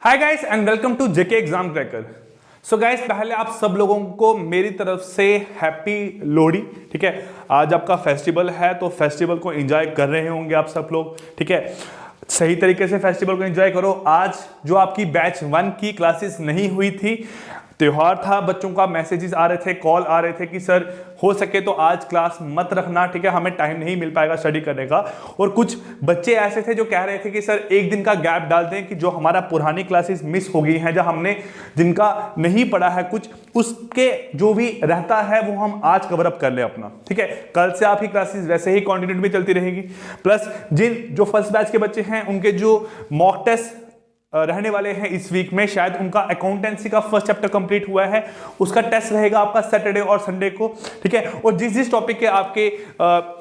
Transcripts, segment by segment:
Hi guys and welcome to JK exam cracker. So guys, पहले आप सब लोगों को मेरी तरफ से हैप्पी लोहड़ी। ठीक है, आज आपका फेस्टिवल है तो फेस्टिवल को एंजॉय कर रहे होंगे आप सब लोग। ठीक है, सही तरीके से फेस्टिवल को एंजॉय करो। आज जो आपकी बैच 1 की क्लासेस नहीं हुई थी, त्योहार था, बच्चों का मैसेजेस आ रहे थे, कॉल आ रहे थे कि सर हो सके तो आज क्लास मत रखना, ठीक है, हमें टाइम नहीं मिल पाएगा स्टडी करने का। और कुछ बच्चे ऐसे थे जो कह रहे थे कि सर एक दिन का गैप डाल दें कि जो हमारा पुरानी क्लासेस मिस हो गई हैं, जो हमने जिनका नहीं पढ़ा है कुछ, उसके जो भी रहता है वो हम आज कवर अप कर लें अपना। ठीक है, कल से आपकी क्लासेस वैसे ही कंटिन्यू में चलती रहेगी। प्लस जिन जो फर्स्ट बैच के बच्चे हैं उनके जो मॉक टेस्ट रहने वाले हैं इस वीक में, शायद उनका अकाउंटेंसी का फर्स्ट चैप्टर कंप्लीट हुआ है, उसका टेस्ट रहेगा आपका सैटरडे और संडे को। ठीक है, और जिस टॉपिक के आपके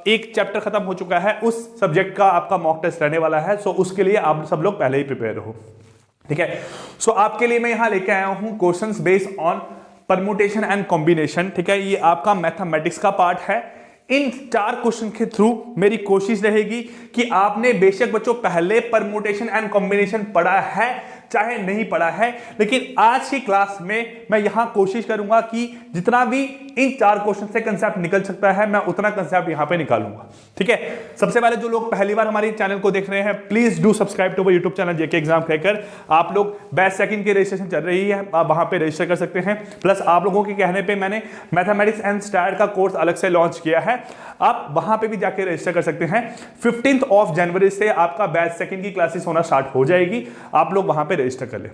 एक चैप्टर खत्म हो चुका है उस सब्जेक्ट का आपका मॉक टेस्ट रहने वाला है। सो उसके लिए आप सब लोग पहले ही प्रिपेयर रहो। ठीक है, सो आपके लिए मैं यहां लेके आया हूं questions based on permutation and combination. ठीक है, ये आपका मैथमेटिक्स का पार्ट है। इन 4 क्वेश्चन के थ्रू मेरी कोशिश रहेगी कि आपने बेशक बच्चों पहले परमुटेशन एंड कॉम्बिनेशन पढ़ा है चाहे नहीं पढ़ा है, लेकिन आज की क्लास में मैं यहां कोशिश करूंगा कि जितना भी इन 4 क्वेश्चन से कंसेप्ट निकल सकता है मैं उतना कंसेप्ट यहां पे निकालूंगा। ठीक है, सबसे पहले जो लोग पहली बार हमारे चैनल को देख रहे हैं, please do subscribe to YouTube channel JK exam cracker. आप लोग बैच सेकंड की रजिस्ट्रेशन चल रही है, आप वहां पे रजिस्टर कर सकते हैं। प्लस आप लोगों के कहने पे मैंने मैथमेटिक्स एंड स्टैट का कोर्स अलग से लॉन्च किया है, आप वहां पे भी जाके रजिस्टर कर सकते हैं। 15 जनवरी से आपका बैच सेकंड की क्लासेस होना स्टार्ट हो जाएगी, आप लोग वहां पे रजिस्टर कर ले।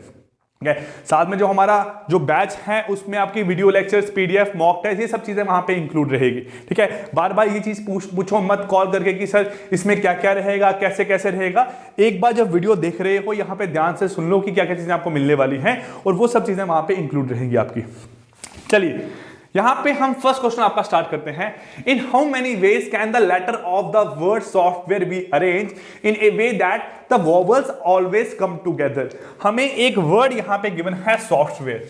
साथ में जो हमारा जो बैच है उसमें आपकी video lectures, PDF, mock test, ये सब चीजें वहां पे इंक्लूड रहेगी। ठीक है, बार बार ये चीज पूछो मत कॉल करके कि सर इसमें क्या क्या रहेगा, कैसे कैसे रहेगा। एक बार जब वीडियो देख रहे हो यहां पे ध्यान से सुन लो कि क्या क्या चीजें आपको मिलने वाली हैं, और वो सब चीजें वहां पे इंक्लूड रहेंगी आपकी। चलिए, यहां पे हम फर्स्ट क्वेश्चन आपका स्टार्ट करते हैं। In how many ways can the letter of the word software be arrange in a way that the vowels always come together. हमें एक वर्ड यहां पे गिवन है सॉफ्टवेयर।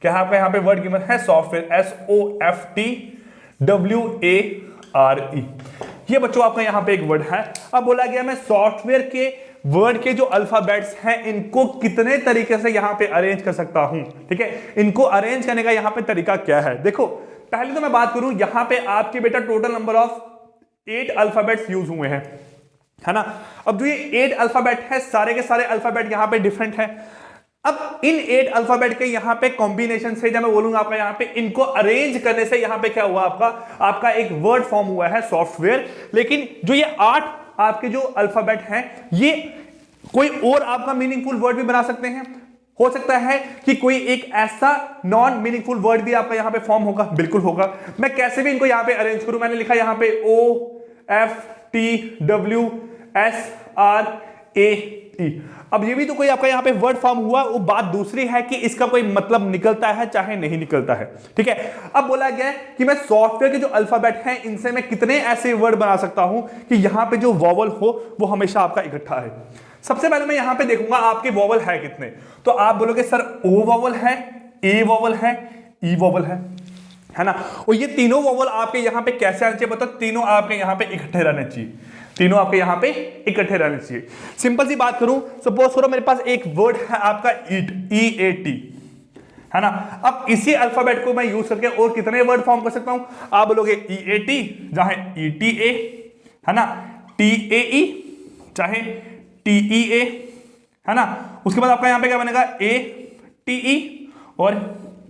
क्या यहां पे वर्ड गिवन है सॉफ्टवेयर, SOFTWARE। ये बच्चों आपका यहां पे एक वर्ड है। अब बोला गया मैं सॉफ्टवेयर के वर्ड के जो अल्फाबेट्स हैं इनको कितने तरीके से यहां पे अरेंज कर सकता हूं। ठीक है, इनको अरेंज करने का यहां पे तरीका क्या है। देखो, पहले तो मैं बात करूं, यहां पे आपके बेटा total number of 8 alphabets use हुए हैं, है ना। अब जो ये 8 अल्फाबेट है, सारे के सारे अल्फाबेट यहां पे डिफरेंट है। अब इन 8 अल्फाबेट के यहां पे कॉम्बिनेशन से, जब मैं बोलूंगा आपका यहां पे इनको अरेंज करने से यहां पे क्या हुआ, आपका एक वर्ड फॉर्म हुआ है सॉफ्टवेयर। लेकिन जो ये 8 आपके जो अल्फाबेट हैं, ये कोई और आपका मीनिंगफुल वर्ड भी बना सकते हैं। हो सकता है कि कोई एक ऐसा नॉन मीनिंगफुल वर्ड भी आपका यहां पे फॉर्म होगा, बिल्कुल होगा। मैं कैसे भी इनको यहां पे अरेंज करूं, मैंने लिखा यहां पे OFTWSRAE। अब ये भी तो कोई आपका यहां पे वर्ड फॉर्म हुआ, वो बात दूसरी है कि इसका कोई मतलब निकलता है चाहे नहीं निकलता है। ठीक है, अब बोला गया कि मैं सॉफ्टवेयर के जो अल्फाबेट हैं इनसे मैं कितने ऐसे वर्ड बना सकता हूं कि यहां पे जो वोवेल हो वो हमेशा आपका इकट्ठा है। सबसे पहले मैं यहां पे देखूंगा आपके वोवेल है कितने, तो आप बोलोगे सर O वोवेल है, A वोवेल है, E वोवेल है ना। और ये तीनों वोवेल आपके यहां पे कैसे आने चाहिए, बताओ, तीनों आपके यहां पे इकट्ठे रहने चाहिए, तीनों आपके यहां पे इकट्ठे रहने चाहिए। सिंपल सी बात करूं, सपोज करो मेरे पास एक वर्ड है आपका ईट, EAT, है ना। अब इसी अल्फाबेट को मैं यूज करके और कितने वर्ड फॉर्म कर सकता हूं, आप बोलोगे EAT, चाहे ETA, है ना, TAE, चाहे TEA, है ना। उसके बाद आपका यहां पे क्या बनेगा, ATE और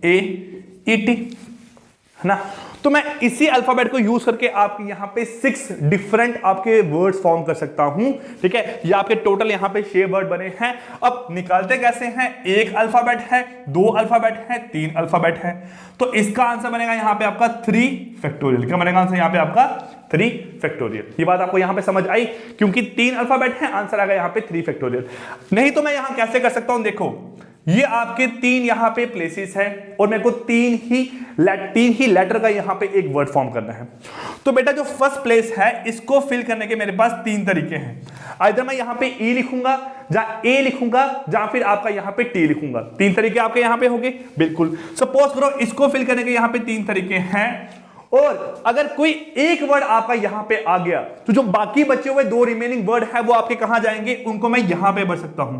AET, है ना। तो मैं इसी अल्फाबेट को यूज करके आपके यहां पे 6 डिफरेंट आपके वर्ड्स फॉर्म कर सकता हूं। ठीक है, ये आपके टोटल यहां पे 6 वर्ड बने हैं। अब निकालते कैसे हैं, एक अल्फाबेट है, 2 अल्फाबेट है, 3 अल्फाबेट है, तो इसका आंसर बनेगा यहां पे आपका 3 फैक्टोरियल। क्या बनेगा आंसर यहां पे आपका 3 फैक्टोरियल। ये बात आपको यहां पे समझ आई, क्योंकि 3 अल्फाबेट है, आंसर आ गया यहां पे 3 फैक्टोरियल। नहीं तो मैं यहां कैसे कर सकता हूं, देखो ये आपके 3 यहां पे प्लेसेस है और मेरे को 3 ही लेटर का यहां पे एक वर्ड फॉर्म करना है। तो बेटा जो फर्स्ट प्लेस है इसको फिल करने के मेरे पास 3 तरीके हैं। आइदर मैं यहां पे E लिखूंगा, जहां A लिखूंगा, जहां फिर आपका यहां पे T लिखूंगा। 3 तरीके आपके यहां पे होंगे, बिल्कुल। सपोज करो इसको फिल करने के यहां पे 3 तरीके हैं, और अगर कोई एक वर्ड आपका यहां पे आ गया तो जो बाकी बचे हुए 2 रिमेनिंग वर्ड है वो आपके कहां जाएंगे, उनको मैं यहां पे भर सकता हूं,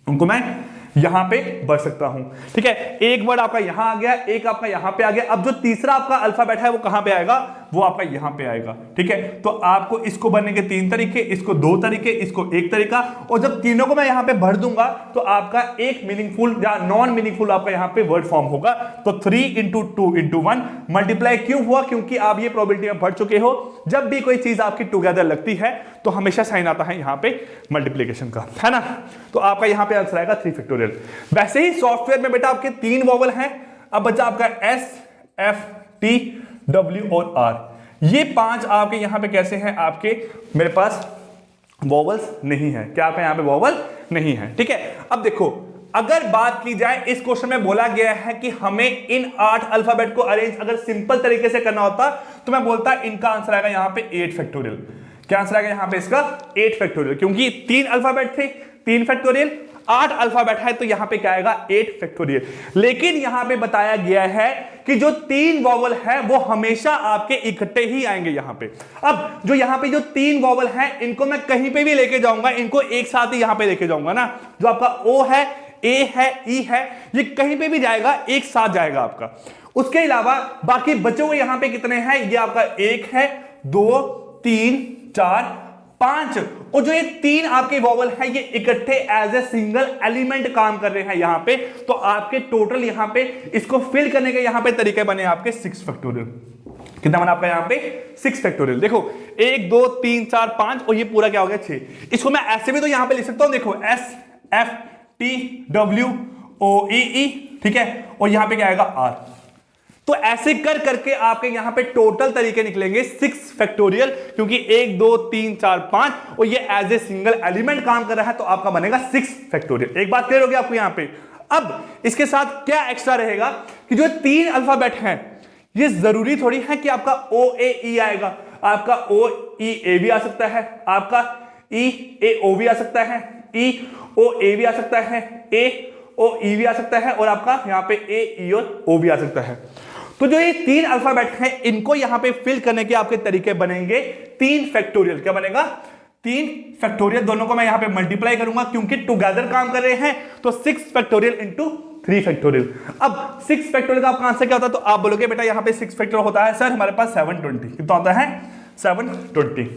उनको मैं यहां पे बढ़ सकता हूं, ठीक है। एक वर्ड आपका यहां आ गया, एक आपका यहां पे आ गया। अब जो तीसरा आपका अल्फाबेट है वो कहां पे आएगा, वो आपका यहां पे आएगा, ठीक है। तो आपको इसको बनने के 3 तरीके, इसको 2 तरीके, इसको 1 तरीका, और जब तीनों को मैं यहां पे भर दूंगा तो आपका एक मीनिंगफुल या नॉन मीनिंगफुल आपका यहां पे वर्ड फॉर्म होगा। तो 3 × 2 × 1 मल्टीप्लाई क्यों हुआ, क्योंकि आप ये प्रोबेबिलिटी में पढ़ चुके हो, जब भी कोई चीज आपकी टुगेदर लगती है तो हमेशा साइन आता है यहां पे मल्टीप्लिकेशन का, है ना। तो आपका यहां पे आंसर आएगा 3 फैक्टोरियल। वैसे ही सॉफ्टवेयर में बेटा आपके 3 वॉवल हैं। अब बचा आपका एस, एफ, टी, डब्ल्यू और आर। ये 5 आपके यहां पे कैसे हैं, आपके मेरे पास वॉवल्स नहीं है। क्या आपका यहां पे वॉवल नहीं है, ठीक है। अब देखो, अगर बात की जाए, इस क्वेश्चन में बोला गया है कि हमें इन 8 अल्फाबेट को अरेंज अगर सिंपल तरीके से करना होता तो मैं बोलता इनका आंसर आएगा यहां पे 8 फैक्टोरियल। क्या आंसर आएगा यहां पे इसका 8 फैक्टोरियल, क्योंकि 3 अल्फाबेट थे, 3 फैक्टोरियल, 8 अल्फाबेट है तो यहां पे क्या आएगा 8 फैक्टोरियल। लेकिन यहां पे बताया गया है कि जो 3 वॉवल है वो हमेशा आपके इकट्ठे ही आएंगे यहां पे। अब जो यहां पे जो 3 वॉवल है इनको मैं कहीं पे भी लेके जाऊंगा, इनको एक साथ ही यहां पे लेके जाऊंगा ना। जो आपका ओ है, ए है, ई है, ये कहीं पे भी जाएगा, एक साथ जाएगा आपका। उसके अलावा बाकी बचे हुए यहां पे कितने हैं, ये आपका 1 है, 2, 3, 4, 5, और जो ये 3 आपके वॉवल है ये इकट्ठे एज ए सिंगल एलिमेंट काम कर रहे हैं यहां पे। तो आपके टोटल यहां पे इसको फिल करने के यहां पे तरीके बने आपके 6 फैक्टोरियल। कितना बना आपका यहां पे 6 फैक्टोरियल। देखो 1, 2, 3, 4, 5 और ये पूरा क्या हो गया 6। इसको मैं ऐसे भी तो यहां पे लिख सकता हूं, देखो एस, एफ, टी, डब्ल्यू, ओ, ई, ठीक है, और यहां पे क्या आएगा आर। तो ऐसे कर करके आपके यहां पे टोटल तरीके निकलेंगे 6 फैक्टोरियल, क्योंकि 1, 2, 3, 4, 5 और ये एज ए सिंगल एलिमेंट काम कर रहा है, तो आपका बनेगा 6 फैक्टोरियल। एक बात क्लियर होगी आपको यहां पे। अब इसके साथ क्या एक्स्ट्रा रहेगा कि जो 3 अल्फाबेट हैं ये जरूरी थोड़ी है कि आपका ओ, ए, ई आएगा। आपका ओ, ई, ए भी आ सकता है, आपका ई, ए, ओ भी आ सकता है, ई, ओ, ए भी आ सकता है, ए, ओ, ई भी आ सकता है, और आपका यहां पे ए, ई और ओ भी आ सकता है। तो जो ये 3 अल्फाबेट हैं इनको यहां पे फिल करने के आपके तरीके बनेंगे 3 फैक्टोरियल। क्या बनेगा 3 फैक्टोरियल। दोनों को मैं यहां पे मल्टीप्लाई करूंगा क्योंकि टुगेदर काम कर रहे हैं, तो 6 फैक्टोरियल इंटू 3 फैक्टोरियल। अब 6 फैक्टोरियल का आपका आंसर क्या होता है, तो आप बोलोगे बेटा यहां पे 6 फैक्टोरियल होता है सर हमारे पास 720। कितना होता है 720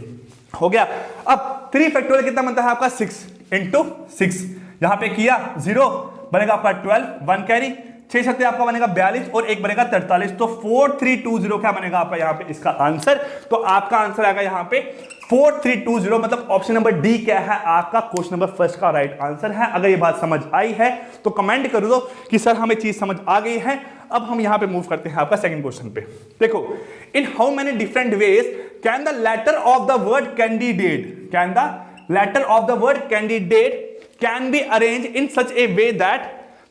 हो गया। अब 3 फैक्टोरियल कितना बनता है आपका 6 इंटू 6, यहां पे किया 0 बनेगा आपका 12, 1 कैरी, 6 सत्ते आपका बनेगा 42 और 1 बनेगा 43। तो 4320 क्या बनेगा आपका यहां पे इसका आंसर। तो आपका आंसर आएगा यहां पे 4320, मतलब ऑप्शन नंबर डी क्या है आपका क्वेश्चन नंबर फर्स्ट का राइट आंसर है। अगर ये बात समझ आई है तो कमेंट कर दो कि सर हमें चीज समझ आ गई है। अब हम यहां पे मूव करते हैं आपका सेकंड क्वेश्चन पे। देखो, in how many different ways can the letter of the word candidate can be arrange in such a way that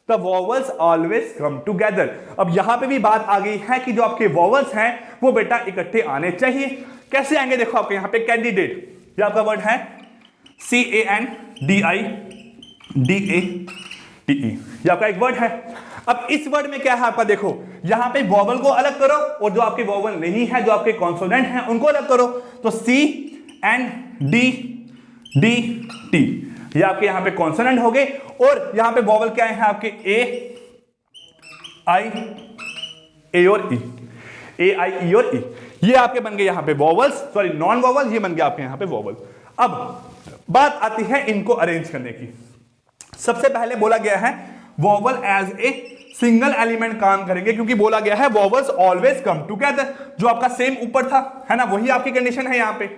the vowels always come together। अब यहां पे भी बात आ गई है कि जो आपके vowels हैं वो बेटा इकट्ठे आने चाहिए। कैसे आएंगे, देखो आपके यहां पे कैंडिडेट, ये आपका वर्ड है CANDIDATE, ये आपका एक वर्ड है। अब इस वर्ड में क्या है आपका, देखो यहां पे वॉवल को अलग करो और जो आपके वॉवल नहीं है, जो आपके कॉन्सोनेंट हैं उनको अलग करो। तो CNDDT ये आपके यहां पे कॉन्सोनेंट हो गए, और यहां पे वॉवल क्या है आपके ए, आई, ए और ई, ए, आई, ई और ई, ये आपके बन गए यहां पे वॉवल्स, सॉरी नॉन वॉवल, ये बन गया आपके यहां पे वॉवल। अब बात आती है इनको अरेंज करने की। सबसे पहले बोला गया है vowel as a single element काम करेंगे, क्योंकि बोला गया है वॉवल्स ऑलवेज कम टुगेदर, जो आपका सेम ऊपर था, है ना, वही आपकी कंडीशन है यहां पे।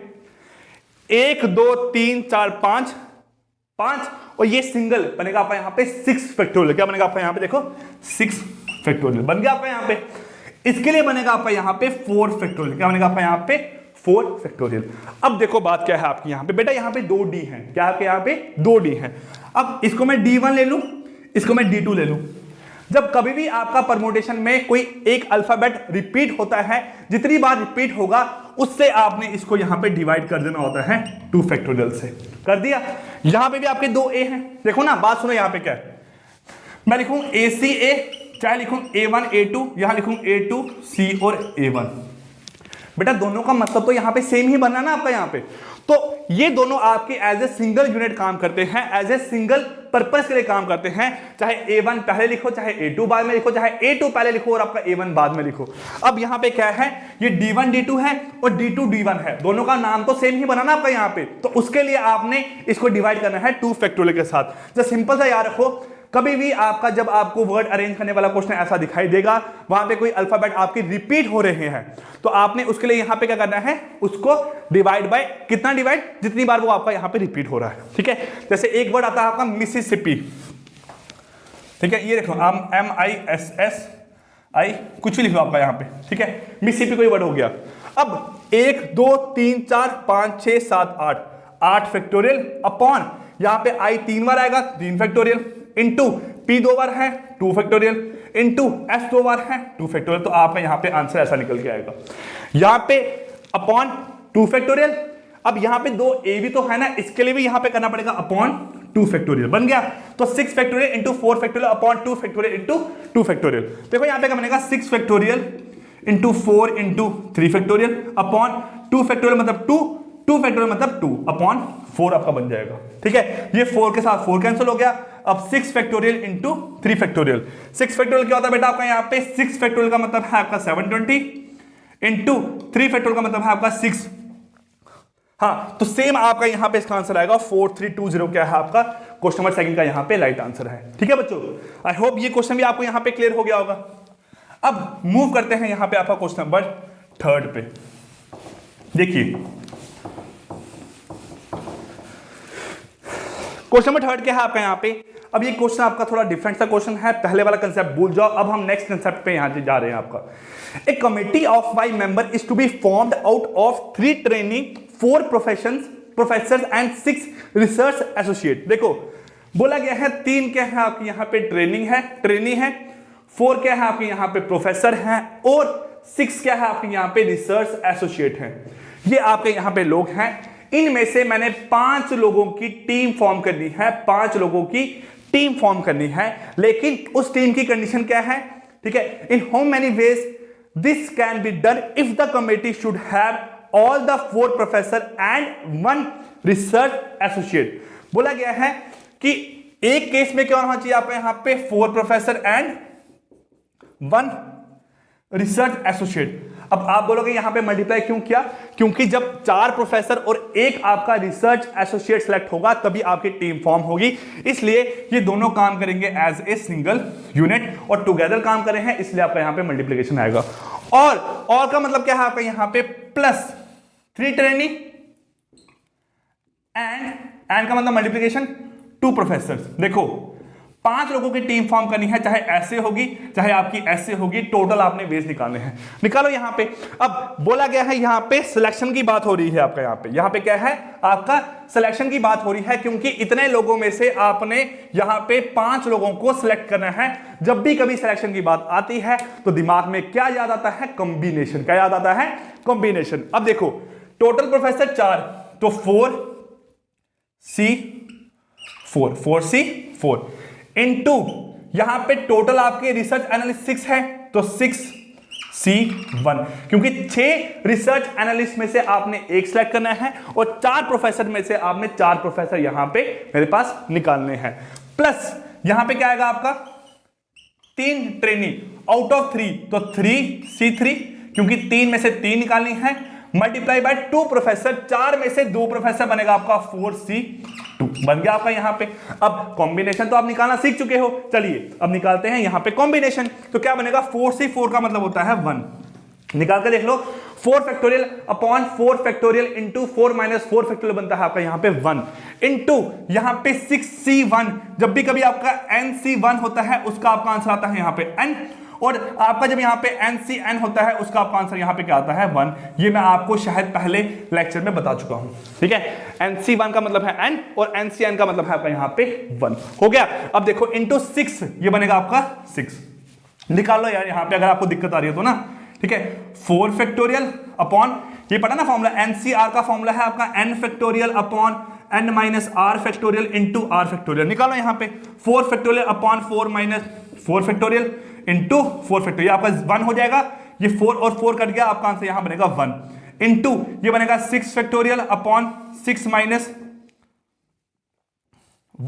1, 2, 3, 4, 5 और ये सिंगल बनेगा आपका यहां पे 6 फैक्टोरियल। क्या बनेगा आपका यहां पे, देखो 6 फैक्टोरियल बन गया आपका यहां पे। इसके लिए बनेगा आपका यहां पे 4 फैक्टोरियल। क्या बनेगा आपका यहां पे 4 फैक्टोरियल। अब देखो बात क्या है आपकी यहां पे, बेटा यहां पे 2 डी हैं। क्या आपके यहां पे 2 डी हैं। अब इसको मैं D1 ले लूं, इसको मैं D2 ले लूं। जब कभी भी आपका परमुटेशन में कोई एक अल्फाबेट रिपीट होता है, जितनी बार रिपीट होगा उससे आपने इसको यहां पे डिवाइड कर देना होता है 2 फैक्टोरियल से। कर दिया। यहां पे भी आपके 2 ए हैं, देखो ना, बात सुनो यहां पे क्या है, मैं लिखूं ACA, चाहे लिखूं A1 A2, यहां लिखूं A2 C और A1। बेटा दोनों का मतलब तो यहां पे सेम ही बनना ना आपका यहां पे। तो ये दोनों आपके एज ए सिंगल यूनिट काम करते हैं, एज ए सिंगल पर्पस के लिए काम करते हैं। चाहे A1 पहले लिखो, चाहे A2 बाद में लिखो, चाहे A2 पहले लिखो और आपका A1 बाद में लिखो। अब यहाँ पे क्या है, ये D1 D2 है और D2 D1 है, दोनों का नाम तो सेम ही बना ना आपका यहाँ पे, तो उसके लिए आपने इसको डिवाइड करना है 2 फैक्टोरियल के साथ। जब सिंपल सा याद रखो, कभी भी आपका जब आपको वर्ड अरेंज करने वाला क्वेश्चन ऐसा दिखाई देगा, वहां पे कोई अल्फाबेट आपके रिपीट हो रहे हैं, तो आपने उसके लिए यहां पे क्या करना है, उसको डिवाइड बाय कितना डिवाइड, जितनी बार वो आपका यहां पे रिपीट हो रहा है। ठीक है, जैसे एक वर्ड आता है आपका मिसिसिपी, ठीक है, ये देखो आप MISSI कुछ भी लिखो आपका यहां पे, ठीक है, मिसिसिपी कोई वर्ड हो गया। अब 1 2 3 4 5 6 7 8 फैक्टोरियल अपॉन यहां पे I 3 बार आएगा 3 फैक्टोरियल, इंटू P 2 बार है 2 फैक्टोरियल, इंटू S 2 बार है 2 फैक्टोरियल। तो आपका यहां पे आंसर ऐसा निकल के आएगा, यहां पे अपॉन 2 फैक्टोरियल। अब यहां पे 2 A भी तो है ना, इसके लिए भी यहां पे करना पड़ेगा अपॉन 2 फैक्टोरियल, बन गया। तो 6 factorial into 4 factorial upon 2 factorial into 2 factorial. देखो यहां पे क्या बनेगा, 6 factorial into 4 into 3 factorial upon 2 factorial मतलब 2 फैक्टोरियल मतलब 2 अपॉन 4 आपका बन जाएगा। ठीक है, ये 4 के साथ 4 कैंसिल हो गया। अब 6 फैक्टोरियल इंटू 3 फैक्टोरियल, 6 फैक्टोरियल क्या होता है बेटा आपका यहाँ पे, 6 फैक्टोरियल का मतलब है आपका 720 इंटू 3 फैक्टोरियल का मतलब है आपका 6। हाँ, तो सेम आपका यहां पे इसका आंसर आएगा 4320, क्या है आपका क्वेश्चन नंबर सेकंड का यहां पे राइट आंसर है। ठीक है बच्चों, आई होप ये क्वेश्चन भी आपको यहां पे क्लियर हो गया होगा। अब मूव करते हैं यहां पे आपका क्वेश्चन नंबर थर्ड पे। देखिए क्वेश्चन नंबर थर्ड क्या है आपका यहाँ पे। अब ये क्वेश्चन आपका थोड़ा डिफरेंट सा क्वेश्चन है, पहले वाला कंसेप्ट भूल जाओ, अब हम नेक्स्ट कंसेप्ट पे यहां जा रहे हैं आपका। A committee of 5 member is to be formed out of 3 training, 4 professors and 6 research associate. देखो बोला गया है 3 क्या है आपकी यहाँ पे ट्रेनी है, 4 क्या है आपके यहाँ पे प्रोफेसर है और 6 क्या है आपके यहाँ पे रिसर्च एसोसिएट है। ये आपके यहाँ पे लोग हैं, इनमें से मैंने 5 लोगों की टीम फॉर्म करनी है, 5 लोगों की टीम फॉर्म करनी है, लेकिन उस टीम की कंडीशन क्या है, ठीक है, इन how many ways this can be done if the committee should have all the 4 professor and 1 research associate. बोला गया है कि एक केस में क्या होना चाहिए आपका यहां पे 4 प्रोफेसर एंड 1 रिसर्च एसोसिएट। अब आप बोलोगे यहां पे मल्टीप्लाई क्यों किया, क्योंकि जब 4 प्रोफेसर और 1 आपका रिसर्च एसोसिएट सेलेक्ट होगा तभी आपकी टीम फॉर्म होगी, इसलिए ये दोनों काम करेंगे एज ए सिंगल यूनिट और टुगेदर काम कर रहे हैं, इसलिए आपका यहां पे मल्टीप्लिकेशन आएगा। और का मतलब क्या है आपका यहां पे प्लस 3 ट्रेनी एंड का मतलब मल्टीप्लिकेशन 2 प्रोफेसर। देखो 5 लोगों की टीम फॉर्म करनी है, चाहे ऐसे होगी चाहे आपकी ऐसे होगी, टोटल आपने वेज निकालने हैं, निकालो यहां पे। अब बोला गया है यहां पे सिलेक्शन की बात हो रही है आपका, यहां पे क्या है आपका सिलेक्शन की बात हो रही है, क्योंकि इतने लोगों में से आपने यहां पे 5 लोगों को सिलेक्ट करना है। जब भी कभी सिलेक्शन की बात आती है तो दिमाग में क्या याद आता है, कॉम्बिनेशन। क्या याद आता है, कॉम्बिनेशन। अब देखो टोटल प्रोफेसर 4, तो 4C4 इनटू यहां पे टोटल आपके रिसर्च एनालिस्ट 6 है, तो 6C1, क्योंकि 6 रिसर्च एनालिस्ट में से आपने 1 सिलेक्ट करना है और 4 प्रोफेसर में से आपने 4 प्रोफेसर यहां पे मेरे पास निकालने हैं। प्लस यहां पे क्या आएगा आपका 3 ट्रेनी आउट ऑफ 3, तो 3C3, क्योंकि 3 में से 3 निकालनी है, मल्टीप्लाई बाय 2 प्रोफेसर, 4 में से 2 प्रोफेसर बनेगा आपका 4C2, बन गया आपका यहां पे। अब कॉम्बिनेशन तो आप निकालना सीख चुके हो, चलिए अब निकालते हैं यहां पे कॉम्बिनेशन। तो क्या बनेगा 4C4 का मतलब होता है 1, निकाल के देख लो। 4 factorial upon 4 factorial into 4 minus 4 factorial बनता है आपका यहां पे 1 इंटू यहां पे 6C1। जब भी कभी आपका NC1 होता है उसका आपका आंसर आता है यहां पे n, और आपका जब यहां पे NCN होता है उसका आपका आंसर यहां पे क्या आता है 1। ये मैं आपको शायद पहले लेक्चर में बता चुका हूं, ठीक है। NC1 का मतलब है n और NCN का मतलब है आपका यहां पे 1 हो गया। अब देखो इंटू 6, ये बनेगा आपका 6, निकाल लो यार यहां पे अगर आपको दिक्कत आ रही है तो ना, ठीक है। 4 फैक्टोरियल अपॉन, ये पता ना फॉर्मूला, NCR का फॉर्मूला है आपका n factorial upon n minus r factorial into r factorial. निकालो यहां पे 4 factorial upon 4 minus 4 factorial into 4 factorial, आपका 1 हो जाएगा। ये 4 और 4 कट गया, आपका आंसर यहां बनेगा 1 इंटू ये बनेगा 6 factorial upon 6 minus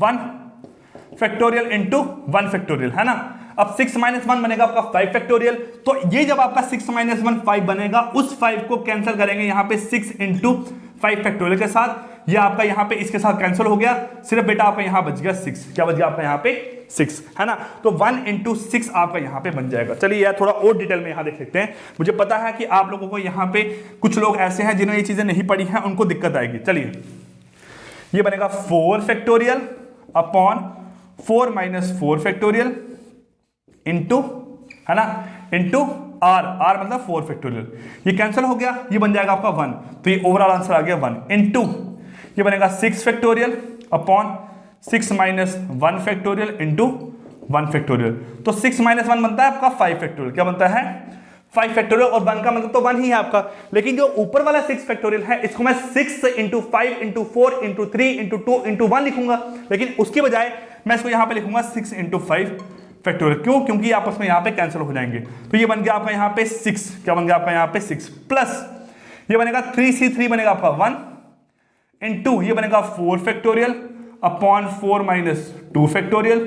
1 factorial into 1 factorial, है ना। अब 6 माइनस 1 बनेगा आपका 5 फैक्टोरियल। तो ये जब आपका 6 माइनस 1 5 बनेगा, उस 5 को कैंसिल करेंगे यहां पे 6 इंटू 5 फैक्टोरियल के साथ। ये आपका यहां पे इसके साथ कैंसिल हो गया, सिर्फ बेटा आपका यहां बच गया 6। क्या बच गया आपका यहां पे 6, है ना। तो 1 इंटू 6 आपका यहां पे बन जाएगा। चलिए यार थोड़ा और डिटेल में यहां देख सकते हैं। मुझे पता है कि आप लोगों को यहां पे कुछ लोग ऐसे हैं जिन्होंने ये चीजें नहीं पढ़ी हैं, उनको दिक्कत आएगी। चलिए ये बनेगा 4 factorial upon 4 minus 4 factorial into, है ना, इंटू आर मतलब 4 फैक्टोरियल। ये कैंसिल हो गया, ये बन जाएगा आपका 1। तो ये ओवरऑल आंसर आ गया 1 इंटू ये बनेगा 6 factorial upon 6 minus 1 factorial into 1 factorial. तो 6 माइनस 1 बनता है आपका 5 फैक्टोरियल। क्या बनता है 5 फैक्टोरियल, और 1 का मतलब तो 1 ही है आपका। लेकिन जो ऊपर वाला 6 फैक्टोरियल है, इसको मैं 6 into 5 into 4 into 3 into 2 into 1 लिखूंगा, लेकिन उसके बजाय मैं इसको यहां पे लिखूंगा 6 इंटू 5 फैक्टोरियल। क्यों? क्योंकि आपस में यहां पे कैंसिल हो जाएंगे। तो ये बन गया आपका यहां पे 6। क्या बन गया आपका यहां पे 6 प्लस ये बनेगा 3c3 बनेगा आपका 1 इंटू ये बनेगा 4 factorial upon 4 minus 2 factorial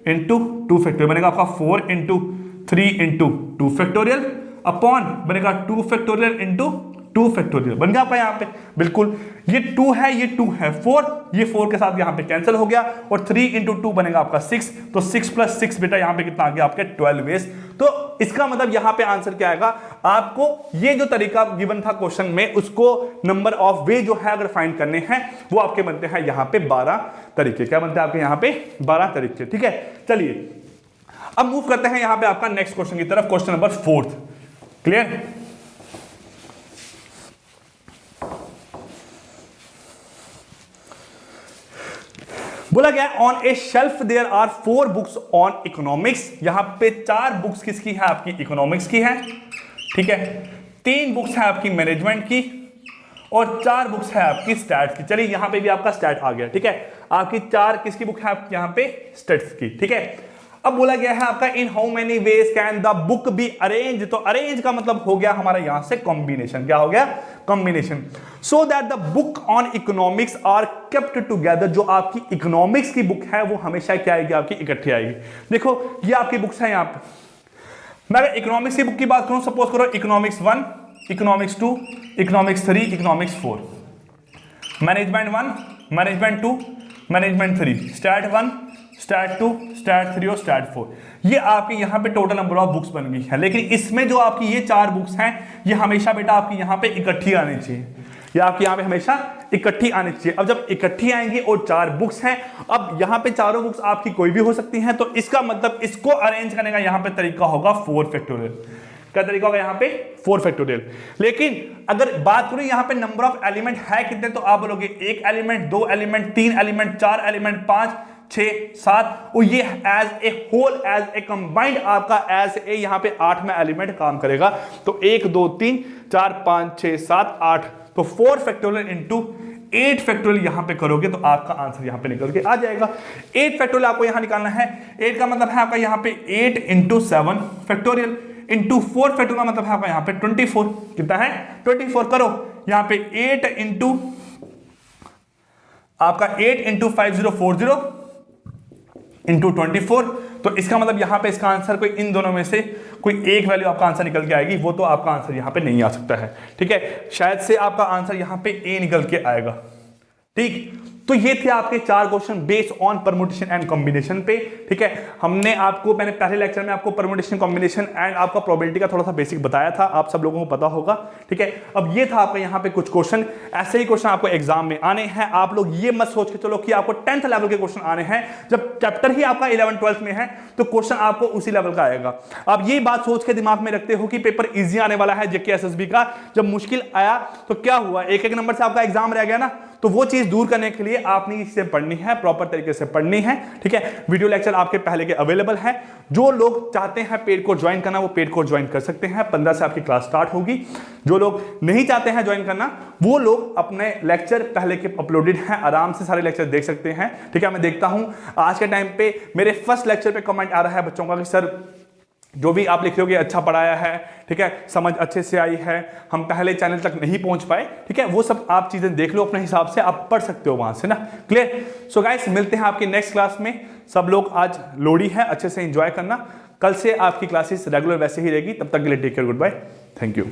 into 2 factorial बनेगा आपका 4 इंटू 3 इंटू 2 फैक्टोरियल अपॉन बनेगा 2 फैक्टोरियल इंटू 2 फैक्टोरियल। बन गया आपका यहाँ पे बिल्कुल। ये 2 है, ये 2 है, 4, ये 4 के साथ यहाँ पे कैंसिल हो गया, और 3 इंटू 2 बनेगा आपका 6। तो 6 प्लस 6 बेटा यहाँ पे कितना आ गया आपके 12 वेज। तो इसका मतलब यहाँ पे आंसर क्या आएगा आपको, ये जो तरीका गिवन था क्वेश्चन में, उसको नंबर ऑफ वे जो है अगर फाइंड करने हैं, वो आपके बनते हैं यहाँ पे 12 तरीके। क्या बनते हैं आपके यहाँ पे 12 तरीके। ठीक है, चलिए अब मूव करते हैं यहाँ पे आपका नेक्स्ट क्वेश्चन की तरफ, क्वेश्चन नंबर 4। क्लियर? बोला गया on a shelf there are 4 books on economics. यहां पे 4 बुक्स किसकी है? आपकी इकोनॉमिक्स की है। ठीक है, 3 बुक्स है आपकी मैनेजमेंट की, और 4 बुक्स है आपकी स्टैट्स की। चलिए यहां पे भी आपका स्टैट आ गया। ठीक है, आपकी 4 किसकी बुक है? आपकी यहां पे स्टैट्स की। ठीक है, अब बोला गया है आपका इन how many ways can the book be arrange. तो अरेंज का मतलब हो गया हमारा यहां से कॉम्बिनेशन। क्या हो गया? Combination. So that the book on economics are kept together. जो आपकी इकोनॉमिक्स की बुक है वो हमेशा क्या आएगी? आपकी इकट्ठी आएगी। देखो ये आपकी बुक्स है यहां पे। मैं अगर इकोनॉमिक्स की बुक की बात करूं, सपोज करो economics 1, economics 2, economics 3, economics 4, management 1, management 2, management 3, stat 1, stat 2, stat 3 और स्टैट 4। ये आपकी यहां पे टोटल नंबर ऑफ बुक्स बन गई है। लेकिन इसमें जो आपकी ये 4 बुक्स हैं, ये हमेशा बेटा आपकी यहां पे इकट्ठी आनी चाहिए। ये आपकी यहां पे हमेशा इकट्ठी आनी चाहिए। अब जब इकट्ठी आएंगी और 4 बुक्स हैं, अब यहां पे चारों बुक्स आपकी कोई भी हो सकती हैं, तो इसका मतलब इसको अरेंज करने का यहां पे तरीका होगा 4 फैक्टोरियल। क्या तरीका होगा? यहां पे 4 फैक्टोरियल। लेकिन अगर बात करूं यहां पे नंबर ऑफ एलिमेंट है कितने, तो आप बोलोगे 1 एलिमेंट, 2 एलिमेंट, 3 एलिमेंट, 4 एलिमेंट, 5, 6, 7, और ये as a whole, as a combined आपका एज ए यहां पे 8 में एलिमेंट काम करेगा। तो 1 2 3 4 5 6 7 8, तो 4 फैक्टोरियल इंटू 8 फैक्टोरियल यहां पे करोगे तो आपका आंसर यहां पे निकल के आ जाएगा। 8 फैक्टोरियल आपको यहां निकालना है। 8 का मतलब है आपका यहां पे 8 इंटू 7 फैक्टोरियल इंटू 4 फैक्टोरियल का मतलब है आपका यहां पे 24। कितना है? 24 करो। यहां पे 8 इंटू आपका 8 इंटू 5040 इंटू 24। तो इसका मतलब यहां पे इसका आंसर कोई इन दोनों में से कोई एक वैल्यू आपका आंसर निकल के आएगी। वो तो आपका आंसर यहां पे नहीं आ सकता है। ठीक है, शायद से आपका आंसर यहां पे ए निकल के आएगा। ठीक, तो ये थे आपके 4 question based on permutation and combination पे। ठीक है, हमने आपको मैंने पहले लेक्चर में आपको परमुटेशन, कॉम्बिनेशन एंड आपका प्रोबेबिलिटी का थोड़ा सा बेसिक बताया था, आप सब लोगों को पता होगा। ठीक है, अब ये था आपका यहाँ पे कुछ क्वेश्चन। ऐसे ही क्वेश्चन आपको एग्जाम में आने हैं। आप लोग ये मत सोच के चलो कि आपको 10th लेवल के क्वेश्चन आने हैं। जब चैप्टर ही आपका 11th 12th में है तो क्वेश्चन आपको उसी लेवल का आएगा। आप ये बात सोच के दिमाग में रखते हो कि पेपर ईजी आने वाला है जेके एसएसबी का। जब मुश्किल आया तो क्या हुआ? एक नंबर से आपका एग्जाम रह गया ना। तो वो चीज दूर करने के लिए आपने इसे पढ़नी है, प्रॉपर तरीके से पढ़नी है। ठीक है, वीडियो लेक्चर आपके पहले के अवेलेबल है। जो लोग चाहते हैं पेड कोर्स ज्वाइन करना, वो पेड कोर्स ज्वाइन कर सकते हैं। 15 से आपकी क्लास स्टार्ट होगी। जो लोग नहीं चाहते हैं ज्वाइन करना, वो लोग अपने लेक्चर पहले के अपलोडेड हैं, आराम से सारे लेक्चर देख सकते हैं। ठीक है, मैं देखता हूं आज के टाइम पे मेरे फर्स्ट लेक्चर पे कमेंट आ रहा है बच्चों का कि सर जो भी आप लिख रहे हो अच्छा पढ़ाया है, ठीक है, समझ अच्छे से आई है, हम पहले चैनल तक नहीं पहुंच पाए, ठीक है, वो सब आप चीजें देख लो अपने हिसाब से, आप पढ़ सकते हो वहां से ना। क्लियर? सो गाइस मिलते हैं आपकी नेक्स्ट क्लास में। सब लोग आज लोहड़ी है, अच्छे से एंजॉय करना। कल से आपकी क्लासेस रेगुलर वैसे ही रहेगी। तब तक के लिए take care, good bye, thank you.